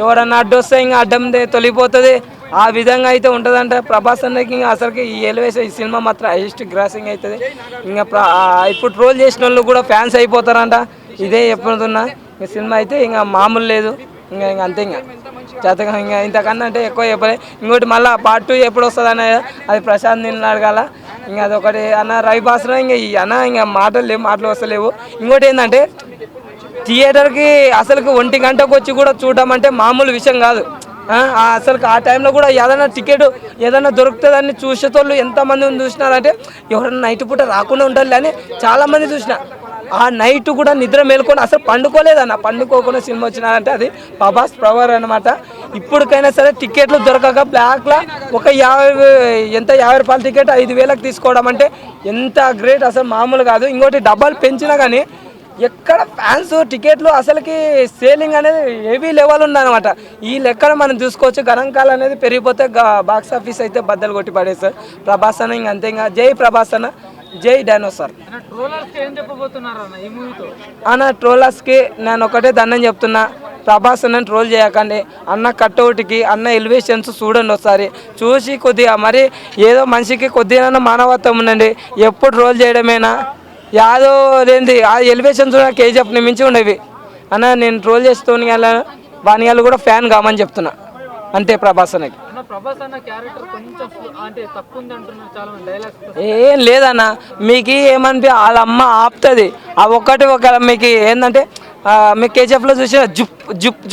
ఎవడన్నా అడ్డు వస్తే ఇంకా అడ్డందే తొలిపోతుంది ఆ విధంగా అయితే ఉంటుందంట. ప్రభాస్ అన్నకి ఇంకా అసలుకి ఈ ఎలివేషన్ ఈ సినిమా మాత్రం హైయెస్ట్ గ్రాసింగ్ అవుతుంది. ఇంకా ఇప్పుడు ట్రోల్ చేసిన వాళ్ళు కూడా ఫ్యాన్స్ అయిపోతారంట. ఇదే చెప్పుతున్నా. ఈ సినిమా అయితే ఇంకా మామూలు లేదు. ఇంకా అంతే ఇంకా చేతగా ఇంకా ఇంతకన్నా అంటే ఎక్కువ చెప్పలే. ఇంకోటి మళ్ళీ పార్ట్ 2 ఎప్పుడు వస్తుంది అనేది అది ప్రశాంత్ నిన్ను అడగాల. ఇంకా అదొకటి అన్న రవిభాస్లో ఇంకా ఈ అన్న ఇంకా మాటలు వస్తలేవు. ఇంకోటి ఏంటంటే థియేటర్కి అసలుకి 1 గంటకు వచ్చి కూడా చూడడం అంటే మామూలు విషయం కాదు. అసలు ఆ టైంలో కూడా ఏదైనా టికెట్ ఏదైనా దొరుకుతుందని చూసేటోళ్ళు ఎంతమంది చూసినారంటే ఎవరైనా నైట్ పూట రాకుండా ఉండాలి అని చాలామంది చూసిన. ఆ నైట్ కూడా నిద్ర మేలుకొని అసలు పండుకోలేదన్న. పండుకోకుండా సినిమా వచ్చినారంటే అది ప్రభాస్ పవర్ అనమాట. ఇప్పటికైనా సరే టికెట్లు దొరకక బ్లాక్లో ఒక 50 రూపాయల టికెట్ 5,000కి తీసుకోవడం అంటే ఎంత గ్రేట్, అసలు మామూలు కాదు. ఇంకోటి డబ్బాలు పెంచినా కానీ ఎక్కడ ఫ్యాన్స్ టికెట్లు అసలుకి సేలింగ్ అనేది హెవీ లెవెల్ ఉందన్నమాట. ఈ లెక్కన మనం చూసుకోవచ్చు. గణాంకాలు అనేది పెరిగిపోతే బాక్స్ ఆఫీస్ అయితే బద్దలు కొట్టి పడేస్తారు. ప్రభాస్ అన్న ఇంక అంతే. ఇంకా జై ప్రభాస్ అన్న, జై డైనోసార్ అన్న. ట్రోలర్స్కి నేను ఒకటే దండం చెప్తున్నా, ప్రభాస్ అన్న ట్రోల్ చేయకండి అన్న. కట్అవుట్కి అన్న ఎలివేషన్స్ చూడండి ఒకసారి. చూసి కొద్దిగా మరి ఏదో మనిషికి కొద్దిగా మానవత్వం ఉండండి. ఎప్పుడు ట్రోల్ చేయడమేనా యాదో లేనిది. ఆ ఎలివేషన్స్ కేజీఎఫ్ని మించి ఉండేవి అన్న. నేను ట్రోల్ చేస్తూనే వాణియాలు కూడా ఫ్యాన్ కామని చెప్తున్నా అంతే. ప్రభాస్ అన్నకి ఏం లేదన్న. మీకు ఏమనిపి వాళ్ళ అమ్మ ఆపుతుంది. ఆ ఒక మీకు ఏంటంటే మీకు కేజీఎఫ్లో చూసి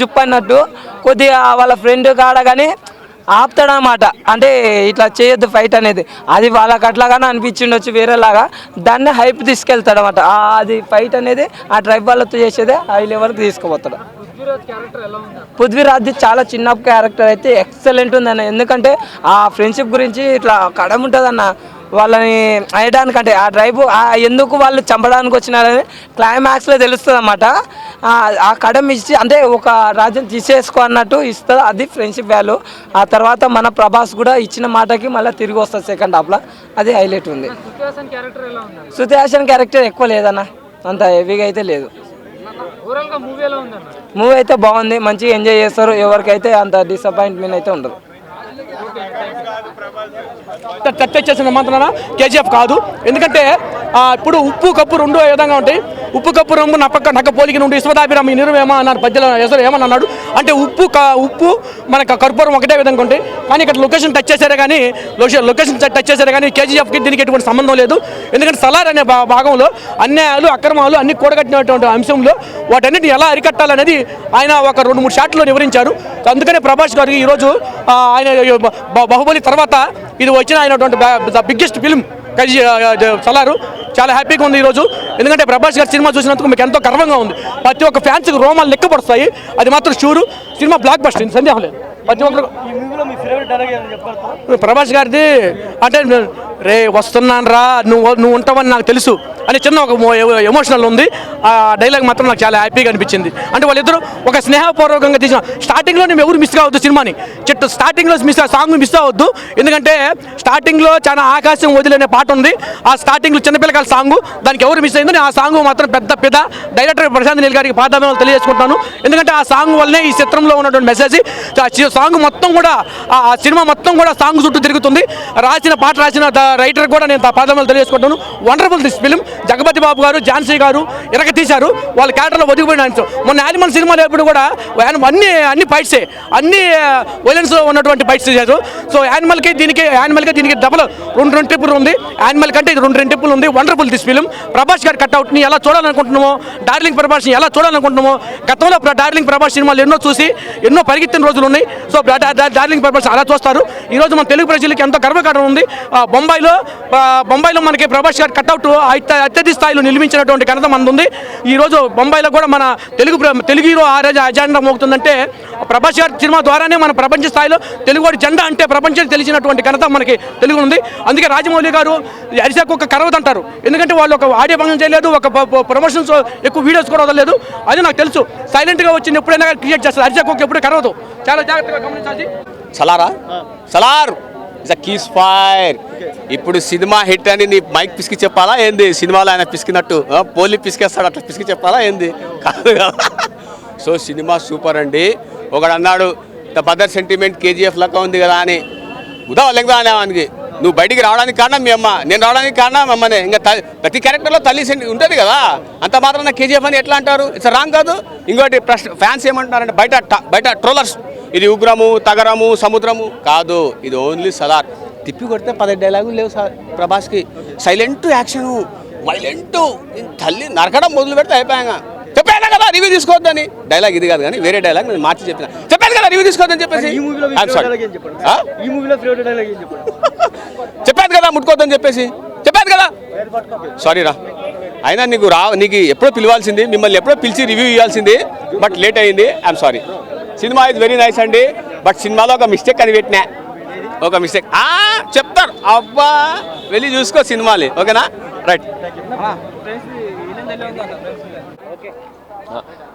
జుప్ అన్నట్టు కొద్దిగా వాళ్ళ ఫ్రెండ్ కాడ కానీ ఆపుతాడనమాట. అంటే ఇట్లా చేయొద్దు ఫైట్ అనేది. అది వాళ్ళకి అట్లాగానే అనిపించిండొచ్చు వేరేలాగా. దాన్ని హైప్ తీసుకెళ్తాడు అనమాట. అది ఫైట్ అనేది ఆ ట్రైబ్ వాళ్ళతో చేసేదే హై లెవెల్కి తీసుకుపోతాడు. పృథ్వీరాజ్ చాలా చిన్న క్యారెక్టర్ అయితే ఎక్సలెంట్ ఉందన్న. ఎందుకంటే ఆ ఫ్రెండ్షిప్ గురించి ఇట్లా కడం ఉంటుందన్న. వాళ్ళని అయ్యడానికంటే ఆ ట్రైబ్ ఎందుకు వాళ్ళు చంపడానికి వచ్చినారని క్లైమాక్స్లో తెలుస్తుంది అన్నమాట. ఆ కడం ఇచ్చి అంటే ఒక రాజ్యం తీసేసుకో అన్నట్టు ఇస్తుంది. అది ఫ్రెండ్షిప్ వాల్యూ. ఆ తర్వాత మన ప్రభాస్ కూడా ఇచ్చిన మాటకి మళ్ళీ తిరిగి వస్తుంది సెకండ్ హాఫ్లో. అది హైలైట్ ఉంది. శృతి హాసన్ క్యారెక్టర్ ఎక్కువ లేదన్న, అంత హెవీగా అయితే లేదు. మూవీ అయితే బాగుంది, మంచిగా ఎంజాయ్ చేస్తారు. ఎవరికైతే అంత డిసప్పాయింట్మెంట్ అయితే ఉండదు. చర్చ చేసిన ఏమంటున్నారా కేజీఎఫ్ కాదు. ఎందుకంటే ఇప్పుడు ఉప్పు కప్పు రెండు విధంగా ఉంటాయి. ఉప్పు కప్పు రొమ్ము నక్క పోలికి నుండి విశ్వదాభిరామ నిరువేమో అన్నారు పద్యలో. ఎసరు ఏమని అన్నాడు అంటే ఉప్పు మనకు కర్పూరం ఒకటే విధంగా ఉంటాయి. కానీ ఇక్కడ లొకేషన్ టచ్ చేశారే కానీ కేజీఎఫ్కి దీనికి ఎటువంటి సంబంధం లేదు. ఎందుకంటే సలార్ అనే భాగంలో అన్యాయాలు అక్రమాలు అన్ని కూడగట్టినటువంటి అంశంలో వాటన్నిటిని ఎలా అరికట్టాలనేది ఆయన ఒక 2-3 షాట్లో వివరించారు. అందుకనే ప్రభాస్ గారికి ఈరోజు ఆయన బాహుబలి తర్వాత ఇది వచ్చిన అయినటువంటి ద బిగ్గెస్ట్ ఫిల్మ్ సలారు. చాలా హ్యాపీగా ఉంది ఈరోజు. ఎందుకంటే ప్రభాస్ గారి సినిమా చూసినందుకు మీకు ఎంతో గర్వంగా ఉంది. ప్రతి ఒక్క ఫ్యాన్స్కి రోమాలు లెక్కపడుస్తాయి. అది మాత్రం షూరు. సినిమా బ్లాక్ బస్టర్, సందేహం లేదు. ప్రతి ఒక్కరు ప్రభాస్ గారిది అంటే రే వస్తున్నాను రా నువ్వు ఉంటావని నాకు తెలుసు అని చిన్న ఒక ఎమోషనల్ ఉంది. ఆ డైలాగ్ మాత్రం నాకు చాలా హ్యాపీగా అనిపించింది. అంటే వాళ్ళిద్దరూ ఒక స్నేహపూర్వకంగా తీసిన స్టార్టింగ్లో మేము ఎవరు మిస్ కావద్దు సినిమాని. స్టార్టింగ్లో సాంగ్ మిస్ అవ్వద్దు. ఎందుకంటే స్టార్టింగ్లో చాలా ఆకాశం వదిలేనే పాట ఉంది. ఆ స్టార్టింగ్లో చిన్నపిల్లకాయల సాంగ్, దానికి ఎవరు మిస్ అయిందో ఆ సాంగ్ మాత్రం పెద్ద డైరెక్టర్ ప్రశాంత్ నీల్ గారికి పాదాభివందనాలు తెలియజేసుకుంటాను. ఎందుకంటే ఆ సాంగ్ వల్లనే ఈ చిత్రంలో ఉన్నటువంటి మెసేజ్ సాంగ్ మొత్తం కూడా ఆ సినిమా మొత్తం కూడా సాంగ్ చుట్టూ తిరుగుతుంది. పాట రాసిన రైటర్ కూడా నేను పాదాభివందనాలు తెలియజేసుకుంటాను. Wonderful this film. Jagapathi Babu garu, Jhansi గారు ఇరగ తీశారు. వాళ్ళ క్యారెక్టర్లో ఒదిగిపోయిన మొన్న యానిమల్ సినిమాలో ఎప్పుడు కూడా అన్ని ఫైట్సే, అన్ని వైలెన్స్లో ఉన్నటువంటి ఫైట్స్ చేశారు. సో యానిమల్కి దీనికి డబల్ 2 ట్రిప్పులు ఉంది. యానిమల్ కంటే ఇది 2 ట్రిప్పులు ఉంది. Wonderful this film. ప్రభాస్ గారి కట్అవుట్ని ఎలా చూడాలనుకుంటున్నామో, డార్లింగ్ ప్రభాస్ని ఎలా చూడాలనుకుంటున్నామో, గతంలో డార్లింగ్ ప్రభాస్ సినిమాలు ఎన్నో చూసి ఎన్నో పరిగెత్తిన రోజులు ఉన్నాయి. సో డార్లింగ్ ప్రభాస్ అలా చూస్తారు. ఈరోజు మన తెలుగు ప్రజలకి ఎంతో గర్వకారణం ఉంది. బొంబాయిలో మనకి ప్రభాస్ గారి కట్అవుట్ అత్యధిక స్థాయిలో నిర్మించినటువంటి ఘనత మనది ఉంది. ఈరోజు బొంబాయిలో కూడా మన తెలుగు హీరో అజెండా మోగుతుందంటే ప్రభాస్ గారి సినిమా ద్వారానే మన ప్రపంచ స్థాయిలో తెలుగువాడి జెండా అంటే ప్రపంచానికి తెలిసినటువంటి ఘనత మనకి తెలుగు ఉంది. అందుకే రాజమౌళి గారు అరిశాకు ఒక కరవదు అంటారు. ఎందుకంటే వాళ్ళు ఒక ఆడియో భంగం చేయలేదు, ఒక ప్రమోషన్స్ ఎక్కువ వీడియోస్ కూడా వదలలేదు. అది నాకు తెలుసు. సైలెంట్గా వచ్చింది ఎప్పుడైనా క్రియేట్ చేస్తారు. అరిశాకు ఎప్పుడు కరవదు. చాలా జాగ్రత్తగా గమనించాలి. Salaar is a keys fire. ఇప్పుడు సినిమా హిట్ అని నీ మైక్ పిసికి చెప్పాలా ఏంది? సినిమాలో ఆయన పిసికినట్టు పోలీ పిసికేస్తాడు అట్లా పిసికి చెప్పాలా ఏంది? కాదు కదా. సో సినిమా సూపర్ అండి. ఒకడు అన్నాడు ద మదర్ సెంటిమెంట్ కేజీఎఫ్ లెక్క ఉంది కదా అని ఉదా లెక్క అనేవానికి నువ్వు బయటికి రావడానికి కారణం మీ అమ్మ, నేను రావడానికి కారణం అమ్మనే. ఇంకా ప్రతి క్యారెక్టర్లో తల్లి ఉంటుంది కదా, అంత మాత్రం నా కేజీఎఫ్ అని ఎట్లా అంటారు? ఇట్స్ రాంగ్ కాదు. ఇంకోటి ఫ్యాన్స్ ఏమంటున్నారంటే బయట ట్రోలర్స్ ఇది ఉగ్రము, తగరము, సముద్రము కాదు, ఇది ఓన్లీ సలార్. తిప్పి కొడితే 10 డైలాగులు లేవు సార్ ప్రభాస్కి. సైలెంట్ యాక్షను, వైలెంట్, తల్లి నరకడం మొదలు పెడితే అయిపోయాక. చెప్పాను కదా రివ్యూ తీసుకోవద్దని. డైలాగ్ ఇది కాదు కానీ వేరే డైలాగ్ నేను మార్చి చెప్పిన. చెప్పాను కదా రివ్యూ తీసుకోవద్దని చెప్పేసి. చెప్పాను కదా ముట్టుకోవద్దని చెప్పేసి. చెప్పాను కదా, సారీ రా. అయినా నీకు ఎప్పుడో పిలవాల్సింది, మిమ్మల్ని ఎప్పుడో పిలిచి రివ్యూ ఇవ్వాల్సింది, బట్ లేట్ అయ్యింది. I'm sorry. Cinema is very nice అండి, బట్ సినిమాలో ఒక మిస్టేక్ అని పెట్టినా. ఒక మిస్టేక్ చెప్తారు, అబ్బా వెళ్ళి చూసుకో సినిమాలు, ఓకేనా? రైట్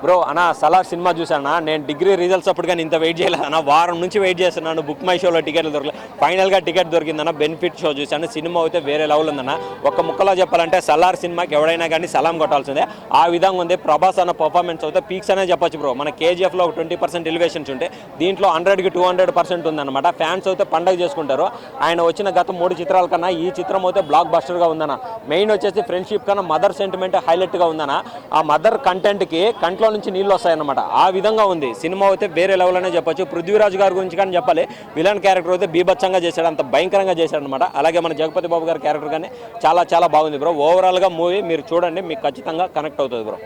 బ్రో అన్న సలార్ సినిమా చూసానా, నేను డిగ్రీ రిజల్ట్స్ అప్పుడు కానీ ఇంత వెయిట్ చేయలేదు అన్న. వారం నుంచి వెయిట్ చేస్తున్నాను, బుక్ మై షోలో టికెట్లు దొరకలేదు. ఫైనల్గా టికెట్ దొరికిందన్న. బెనిఫిట్ షో చూశాను, సినిమా అయితే వేరే లెవెల్ ఉందన్న. ఒక్క ముక్కలో చెప్పాలంటే సలార్ సినిమాకి ఎవడైనా కానీ సలాం కొట్టాల్సిందే, ఆ విధంగా ఉంది. ప్రభాస్ అన్న పర్ఫార్మెన్స్ అయితే పీక్స్ అనే చెప్పొచ్చు బ్రో. మన కేజీఎఫ్లో ఒక 20% ఎలివేషన్స్ ఉంటే దీంట్లో 100కి 200% ఉందన్నమాట. ఫ్యాన్స్ అయితే పండగ చేసుకుంటారు. ఆయన వచ్చిన గత 3 చిత్రాల కన్నా ఈ చిత్రం అయితే బ్లాక్ బస్టర్గా ఉందన్న. మెయిన్ వచ్చేసి ఫ్రెండ్షిప్ కన్నా మదర్ సెంటిమెంట్ హైలైట్గా ఉందన్న. ఆ మదర్ కంటెంట్కి కంట్లో నుంచి నీళ్ళు వస్తాయన్నమాట, ఆ విధంగా ఉంది సినిమా అయితే వేరే లెవెల్ అనే చెప్పొచ్చు. పృథ్వీరాజ్ గారి గురించి కానీ చెప్పాలి, విలన్ క్యారెక్టర్ అయితే బీభత్సంగా చేశాడు, అంత భయంకరంగా చేశాడు అనమాట. అలాగే మన జగపతి బాబు గారి క్యారెక్టర్ కానీ చాలా బాగుంది బ్రో. ఓవరాల్గా మూవీ మీరు చూడండి, మీకు ఖచ్చితంగా కనెక్ట్ అవుతుంది బ్రో.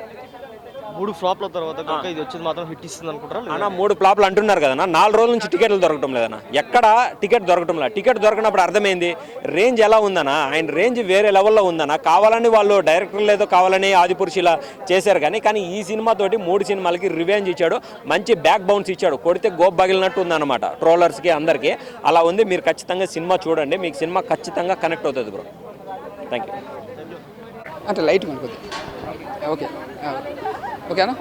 3 ఫ్లాప్ల తర్వాత ఇది వచ్చింది మాత్రం హిట్ ఇస్తుంది అనుకుంటారా? అన్న 3 ఫ్లాప్లు అంటున్నారు కదన్నా, 4 రోజుల నుంచి టికెట్లు దొరకటం లేదన్న. ఎక్కడ టికెట్ దొరకటం లేదు. టికెట్ దొరకనప్పుడు అర్థమైంది రేంజ్ ఎలా ఉందన్నా, ఆయన రేంజ్ వేరే లెవెల్లో ఉందన్న. కావాలని వాళ్ళు డైరెక్టర్లు ఏదో కావాలని ఆదిపురుషు ఇలా చేశారు కానీ ఈ సినిమాతోటి 3 సినిమాలకి రివెంజ్ ఇచ్చాడు, మంచి బ్యాక్ బౌన్స్ ఇచ్చాడు. కొడితే గోప్ బగిలినట్టు ఉందన్నమాట ట్రోలర్స్కి అందరికీ. అలా ఉంది, మీరు ఖచ్చితంగా సినిమా చూడండి, మీకు సినిమా ఖచ్చితంగా కనెక్ట్ అవుతుంది బ్రో. Thank you. అంటే లైట్ మనకు ఓకే ఓకేనా?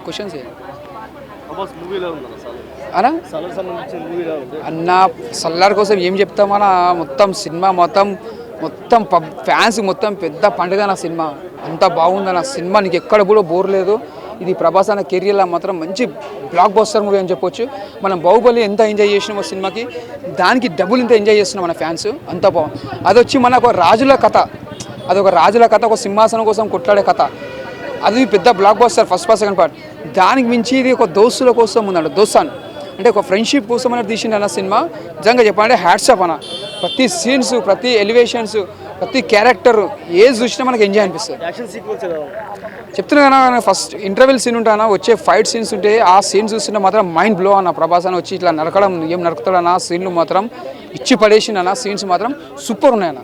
క్వశ్చన్స్ అన్నా అన్న సల్లార్ కోసం ఏం చెప్తామన్నా, మొత్తం సినిమా మొత్తం ఫ్యాన్స్ మొత్తం పెద్ద పండుగ నా సినిమా. అంత బాగుందన్న సినిమా, నీకు ఎక్కడ కూడా బోర్ లేదు. ఇది ప్రభాస్ అన్న కెరియర్లో మాత్రం మంచి బ్లాక్ బస్టర్ మూవీ అని చెప్పొచ్చు. మనం బాహుబలి ఎంత ఎంజాయ్ చేసినామో సినిమాకి, దానికి డబుల్ ఇంత ఎంజాయ్ చేస్తున్నాం మన ఫ్యాన్స్. అంత బాగుంది. అది వచ్చి మనకు రాజుల కథ, అదొక రాజుల కథ, ఒక సింహాసనం కోసం కొట్లాడే కథ. అది పెద్ద block buster first part second part. దానికి మించి ఇది ఒక దోస్తుల కోసం ఉందంట, దోస్తాన్ అంటే ఒక ఫ్రెండ్షిప్ కోసం అనేది తీసిండు సినిమా. నిజంగా చెప్పాలంటే హ్యాట్సాప్ అన్న. ప్రతి సీన్స్, ప్రతి ఎలివేషన్స్, ప్రతి క్యారెక్టర్ ఏది చూసినా మనకు ఎంజాయ్ అనిపిస్తుంది. చెప్తున్నా కదా, ఫస్ట్ ఇంటర్వెల్ సీన్ ఉంటానా, వచ్చే ఫైట్ సీన్స్ ఉంటే ఆ సీన్స్ చూస్తుంటే మాత్రం మైండ్ బ్లో అన్న. ప్రభాస్ అని వచ్చి ఇట్లా నరకడం, ఏం నరుకుతాడన్న, సీన్లు మాత్రం ఇచ్చి పడేసిండన్న. సీన్స్ మాత్రం సూపర్ ఉన్నాయన్న.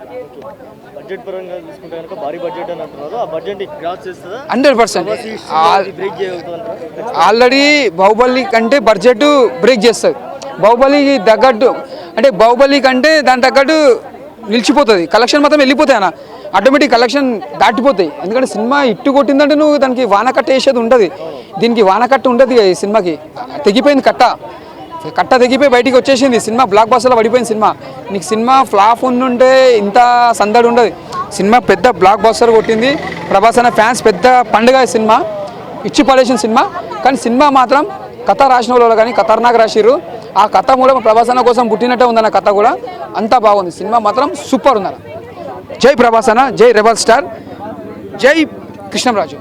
బడ్జెట్ పరంగా చూసుకుంటే కనుక భారీ బడ్జెట్ అని అంటున్నారు, ఆ బడ్జెట్ క్రాస్ చేస్తుందా? 100%. బ్రేక్ చేయగలుగుతుందంటారా? ఆల్రెడీ బాహుబలి కంటే బడ్జెట్ బ్రేక్ చేస్తుంది. బాహుబలికి తగ్గట్టు అంటే బాహుబలి కంటే దాని తగ్గట్టు నిలిచిపోతుంది. కలెక్షన్ మాత్రం వెళ్ళిపోతాయి అన్న, ఆటోమేటిక్ కలెక్షన్ దాటిపోతాయి. ఎందుకంటే సినిమా ఇట్టు కొట్టిందంటే నువ్వు దానికి వానకట్ట వేసేది ఉంటుంది, దీనికి వానకట్ట ఉంటుంది. ఈ సినిమాకి తెగిపోయింది కట్ట తెగిపోయి బయటికి వచ్చేసింది. సినిమా బ్లాక్ బస్టర్లో పడిపోయింది సినిమా. నీకు సినిమా ఫ్లాప్ ఉండుంటే ఇంత సందడి ఉండదు. సినిమా పెద్ద బ్లాక్ బస్టర్ కొట్టింది. ప్రభాస్ అన్న ఫ్యాన్స్ పెద్ద పండుగ సినిమా, ఇచ్చి పడేసిన సినిమా. కానీ సినిమా మాత్రం కథ రాసిన వాళ్ళు కానీ ఖతర్నాక్ రాసిర్రు. ఆ కథ కూడా ప్రభాస్ అన్న కోసం పుట్టినట్టే ఉందన్న కథ కూడా. అంతా బాగుంది. సినిమా మాత్రం సూపర్ ఉందన్న. జై ప్రభాస్ అన్న, జై రెబల్ స్టార్, జై కృష్ణంరాజు.